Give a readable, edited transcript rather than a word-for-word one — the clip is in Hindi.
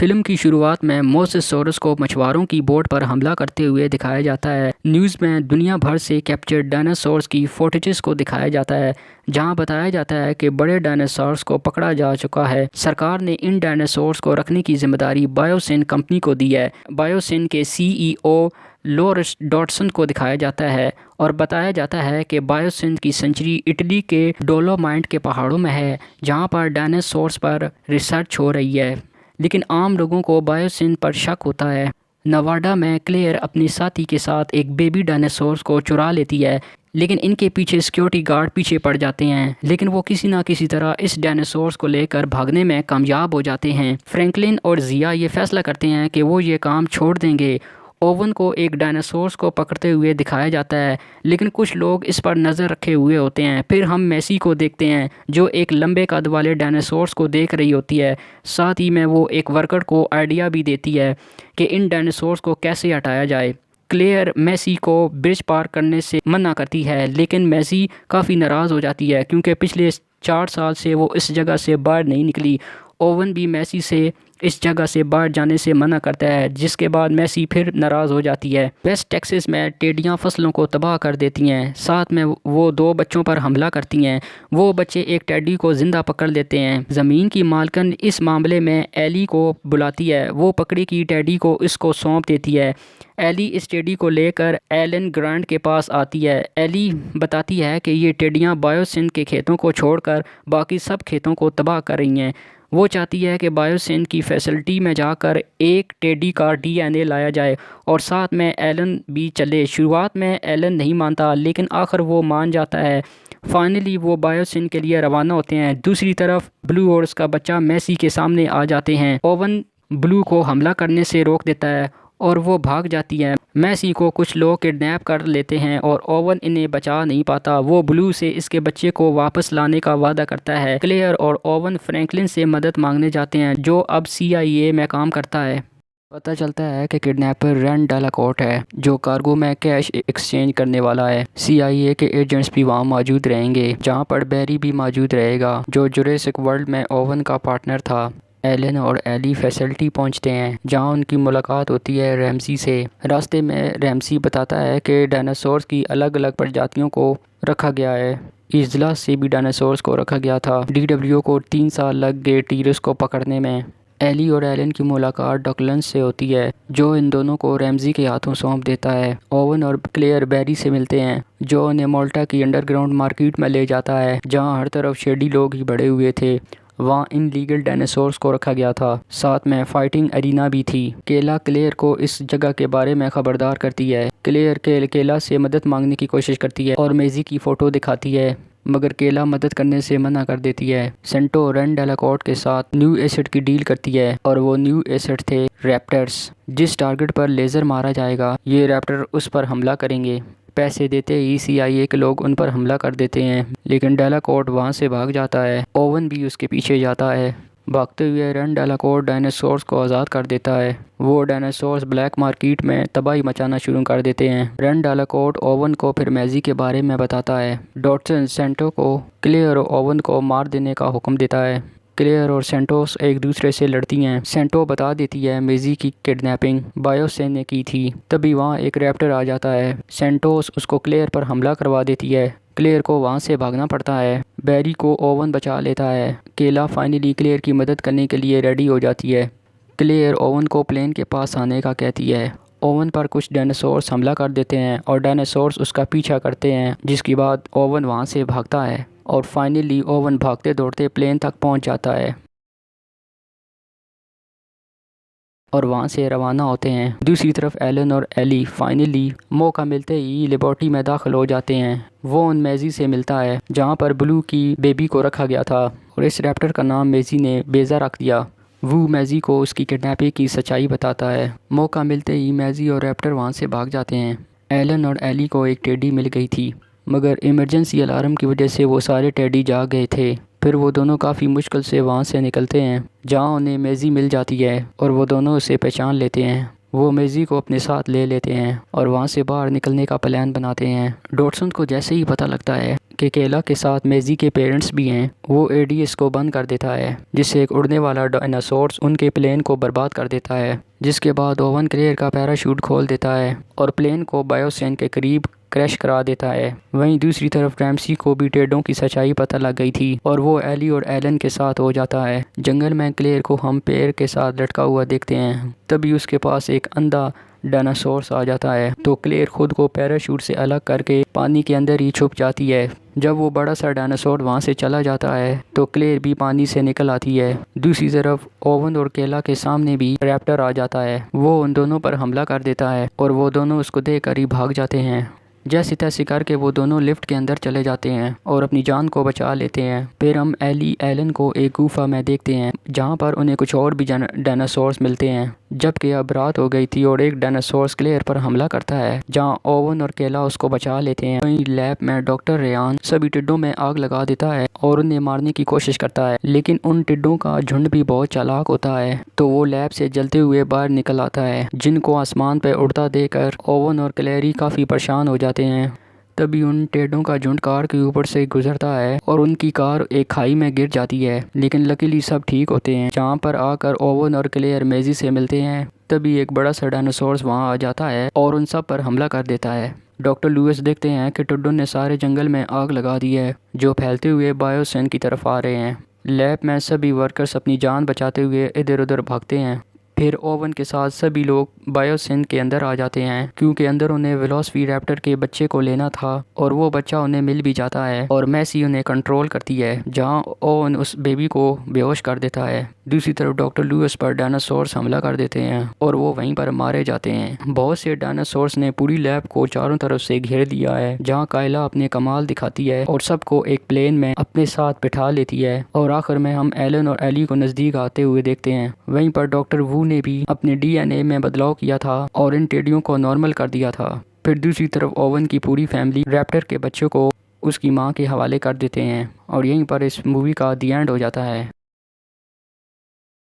फिल्म की शुरुआत में मोसेसोरस को मछुआरों की बोट पर हमला करते हुए दिखाया जाता है। न्यूज़ में दुनिया भर से कैप्चर्ड डायनासोर्स की फुटेजेस को दिखाया जाता है, जहां बताया जाता है कि बड़े डायनासोर्स को पकड़ा जा चुका है। सरकार ने इन डायनासोर्स को रखने की जिम्मेदारी बायोसिन कंपनी को दी है। बायोसिन के सीईओ लोरिस डॉटसन को दिखाया जाता है और बताया जाता है कि बायोसिन की सेंचुरी इटली के डोलोमाइट के पहाड़ों में है, जहां पर डायनासोर्स पर रिसर्च हो रही है। लेकिन आम लोगों को बायोसिन पर शक होता है। नवाडा में क्लेयर अपनी साथी के साथ एक बेबी डायनासोर को चुरा लेती है, लेकिन इनके पीछे सिक्योरिटी गार्ड पीछे पड़ जाते हैं। लेकिन वो किसी ना किसी तरह इस डायनासोर को लेकर भागने में कामयाब हो जाते हैं। फ्रैंकलिन और जिया ये फैसला करते हैं कि वो ये काम छोड़ देंगे। ओवन को एक डायनासोर को पकड़ते हुए दिखाया जाता है, लेकिन कुछ लोग इस पर नज़र रखे हुए होते हैं। फिर हम मैसी को देखते हैं, जो एक लंबे कद वाले डायनासोर को देख रही होती है। साथ ही में वो एक वर्कर को आइडिया भी देती है कि इन डायनासोर को कैसे हटाया जाए। क्लेयर मैसी को ब्रिज पार करने से मना करती है, लेकिन मैसी काफ़ी नाराज़ हो जाती है क्योंकि पिछले 4 साल से वो इस जगह से बाहर नहीं निकली। ओवन भी मैसी से इस जगह से बाहर जाने से मना करता है, जिसके बाद मैसी फिर नाराज़ हो जाती है। वेस्ट टेक्सास में टेडियाँ फसलों को तबाह कर देती हैं। साथ में वो 2 बच्चों पर हमला करती हैं। वो बच्चे एक टेडी को ज़िंदा पकड़ लेते हैं। ज़मीन की मालकिन इस मामले में एली को बुलाती है। वो पकड़ी की टेडी को इसको सौंप देती है। एली इस टेडी को लेकर एलन ग्रांट के पास आती है। एली बताती है कि ये टेडियाँ बायोसिन के खेतों को छोड़कर बाकी सब खेतों को तबाह कर रही हैं। वो चाहती है कि बायोसिन की फैसिलिटी में जाकर एक टेडी का डीएनए लाया जाए और साथ में एलन भी चले। शुरुआत में एलन नहीं मानता, लेकिन आखिर वो मान जाता है। फाइनली वो बायोसिन के लिए रवाना होते हैं। दूसरी तरफ ब्लू और उसका बच्चा मैसी के सामने आ जाते हैं। ओवन ब्लू को हमला करने से रोक देता है और वो भाग जाती है। मैसी को कुछ लोग किडनैप कर लेते हैं और ओवन इन्हें बचा नहीं पाता। वो ब्लू से इसके बच्चे को वापस लाने का वादा करता है। क्लेयर और ओवन फ्रैंकलिन से मदद मांगने जाते हैं, जो अब CIA में काम करता है। पता चलता है कि किडनैपर रैंड डेलाकॉर्ट है, जो कार्गो में कैश एक्सचेंज करने वाला है। CIA के एजेंट्स भी वहाँ मौजूद रहेंगे, जहाँ पर बैरी भी मौजूद रहेगा, जो जुरासिक वर्ल्ड में ओवन का पार्टनर था। एलन और एली फैसिलिटी पहुंचते हैं, जहां उनकी मुलाकात होती है रैमसी से। रास्ते में रैमसी बताता है कि डायनासोर्स की अलग अलग प्रजातियों को रखा गया है। इजला से भी डायनासोर्स को रखा गया था। DW को 3 साल लग गए टीरस को पकड़ने में। एली और एलन की मुलाकात डकलंस से होती है, जो इन दोनों को रैमसी के हाथों सौंप देता है। ओवन और क्लेयर बैरी से मिलते हैं, जो उन्हें मोल्टा की अंडरग्राउंड मार्केट में ले जाता है, जहाँ हर तरफ शेडी लोग ही बड़े हुए थे। वहाँ इन लीगल डायनासोर्स को रखा गया था। साथ में फाइटिंग एरिना भी थी। केला क्लेयर को इस जगह के बारे में खबरदार करती है। क्लेयर केला से मदद मांगने की कोशिश करती है और मेजी की फ़ोटो दिखाती है, मगर केला मदद करने से मना कर देती है। सेंटो रैंड डेलाकॉर्ट के साथ न्यू एसिड की डील करती है, और वो न्यू एसिड थे रैप्टर्स। जिस टारगेट पर लेज़र मारा जाएगा, ये रैप्टर उस पर हमला करेंगे। पैसे देते ही CIA के लोग उन पर हमला कर देते हैं, लेकिन डेलाकॉर्ट वहाँ से भाग जाता है। ओवन भी उसके पीछे जाता है। भागते हुए रैंड डेलाकॉर्ट डायनासोर्स को आज़ाद कर देता है। वो डायनासोर्स ब्लैक मार्केट में तबाही मचाना शुरू कर देते हैं। रैंड डेलाकॉर्ट ओवन को फिर मैजी के बारे में बताता है। डॉटसन सेंटो को क्लेयर और ओवन को मार देने का हुक्म देता है। क्लेयर और सेंटोस एक दूसरे से लड़ती हैं। सेंटो बता देती है मेजी की किडनैपिंग बायोसिन ने की थी। तभी वहाँ एक रैप्टर आ जाता है। सेंटोस उसको क्लेयर पर हमला करवा देती है। क्लेयर को वहाँ से भागना पड़ता है। बैरी को ओवन बचा लेता है। केला फाइनली क्लेयर की मदद करने के लिए रेडी हो जाती है। क्लेयर ओवन को प्लेन के पास आने का कहती है। ओवन पर कुछ डायनासोर्स हमला कर देते हैं और डायनासोर्स उसका पीछा करते हैं, जिसके बाद ओवन वहाँ से भागता है और फाइनली ओवन भागते दौड़ते प्लेन तक पहुँच जाता है और वहाँ से रवाना होते हैं। दूसरी तरफ एलन और एली फाइनली मौका मिलते ही लेबोरेटरी में दाखिल हो जाते हैं। वो उन मेजी से मिलता है, जहाँ पर ब्लू की बेबी को रखा गया था, और इस रैप्टर का नाम मेजी ने बेजा रख दिया। वो मैजी को उसकी किडनैपिंग की सच्चाई बताता है। मौका मिलते ही मैजी और रैप्टर वहाँ से भाग जाते हैं। एलन और एली को एक टेडी मिल गई थी, मगर इमरजेंसी अलार्म की वजह से वो सारे टेडी जाग गए थे। फिर वो दोनों काफ़ी मुश्किल से वहाँ से निकलते हैं, जहाँ उन्हें मेजी मिल जाती है और वो दोनों उसे पहचान लेते हैं। वो मेजी को अपने साथ ले लेते हैं और वहाँ से बाहर निकलने का प्लान बनाते हैं। डॉटसन को जैसे ही पता लगता है कि केला के साथ मेजी के पेरेंट्स भी हैं, वो एडीएस को बंद कर देता है, जिससे एक उड़ने वाला डायनासोर उनके प्लेन को बर्बाद कर देता है। जिसके बाद ओवन क्लेयर का पैराशूट खोल देता है और प्लेन को बायोसेन के करीब क्रैश करा देता है। वहीं दूसरी तरफ रैमसी को भी टेडों की सच्चाई पता लग गई थी और वो एली और एलन के साथ हो जाता है। जंगल में क्लेयर को हम पेड़ के साथ लटका हुआ देखते हैं, तभी उसके पास एक अंधा डायनासोर आ जाता है, तो क्लेयर खुद को पैराशूट से अलग करके पानी के अंदर ही छुप जाती है। जब वो बड़ा सा डायनासोर वहाँ से चला जाता है तो क्लेयर भी पानी से निकल आती है। दूसरी तरफ ओवन और केला के सामने भी रैप्टर आ जाता है, वो उन दोनों पर हमला कर देता है और वो दोनों उसको देखकर ही भाग जाते हैं। जैसे तैसे करके वो दोनों लिफ्ट के अंदर चले जाते हैं और अपनी जान को बचा लेते हैं। फिर हम एली एलन को एक गुफा में देखते हैं, जहाँ पर उन्हें कुछ और भी डायनासोर्स मिलते हैं। जबकि अब रात हो गई थी और एक डायनासोर क्लेयर पर हमला करता है, जहां ओवन और केला उसको बचा लेते हैं। वहीं लैब में डॉक्टर रेयान सभी टिड्डों में आग लगा देता है और उन्हें मारने की कोशिश करता है, लेकिन उन टिड्डों का झुंड भी बहुत चालाक होता है, तो वो लैब से जलते हुए बाहर निकल आता है। जिनको आसमान पर उड़ता देखकर ओवन और क्लेरी काफ़ी परेशान हो जाते हैं। तभी उन टेडों का झुंड कार के ऊपर से गुजरता है और उनकी कार एक खाई में गिर जाती है, लेकिन लकीली सब ठीक होते हैं। जहाँ पर आकर ओवन और क्लेयर मेजी से मिलते हैं, तभी एक बड़ा सा डायनासोर वहाँ आ जाता है और उन सब पर हमला कर देता है। डॉक्टर लुइस देखते हैं कि टिड्डों ने सारे जंगल में आग लगा दी है, जो फैलते हुए बायोसेन की तरफ आ रहे हैं। लैब में सभी वर्कर्स अपनी जान बचाते हुए इधर उधर भागते हैं। फिर ओवन के साथ सभी लोग बायोसेन के अंदर आ जाते हैं, क्योंकि अंदर उन्हें वेलोसिरैप्टर के बच्चे को लेना था और वो बच्चा उन्हें मिल भी जाता है और मैसी उन्हें कंट्रोल करती है, जहां ओवन उस बेबी को बेहोश कर देता है। दूसरी तरफ डॉक्टर लुइस पर डायनासोर्स हमला कर देते हैं और वो वहीं पर मारे जाते हैं। बहुत से डायनासोर्स ने पूरी लैब को चारों तरफ से घेर लिया है, जहाँ कायला अपने कमाल दिखाती है और सबको एक प्लेन में अपने साथ बिठा लेती है और आखिर में हम एलन और एली को नजदीक आते हुए देखते हैं। वहीं पर डॉक्टर वू ने भी अपने डीएनए में बदलाव किया था और इन टेडियों को नॉर्मल कर दिया था। फिर दूसरी तरफ ओवन की पूरी फैमिली रैप्टर के बच्चों को उसकी मां के हवाले कर देते हैं और यहीं पर इस मूवी का दी एंड हो जाता है।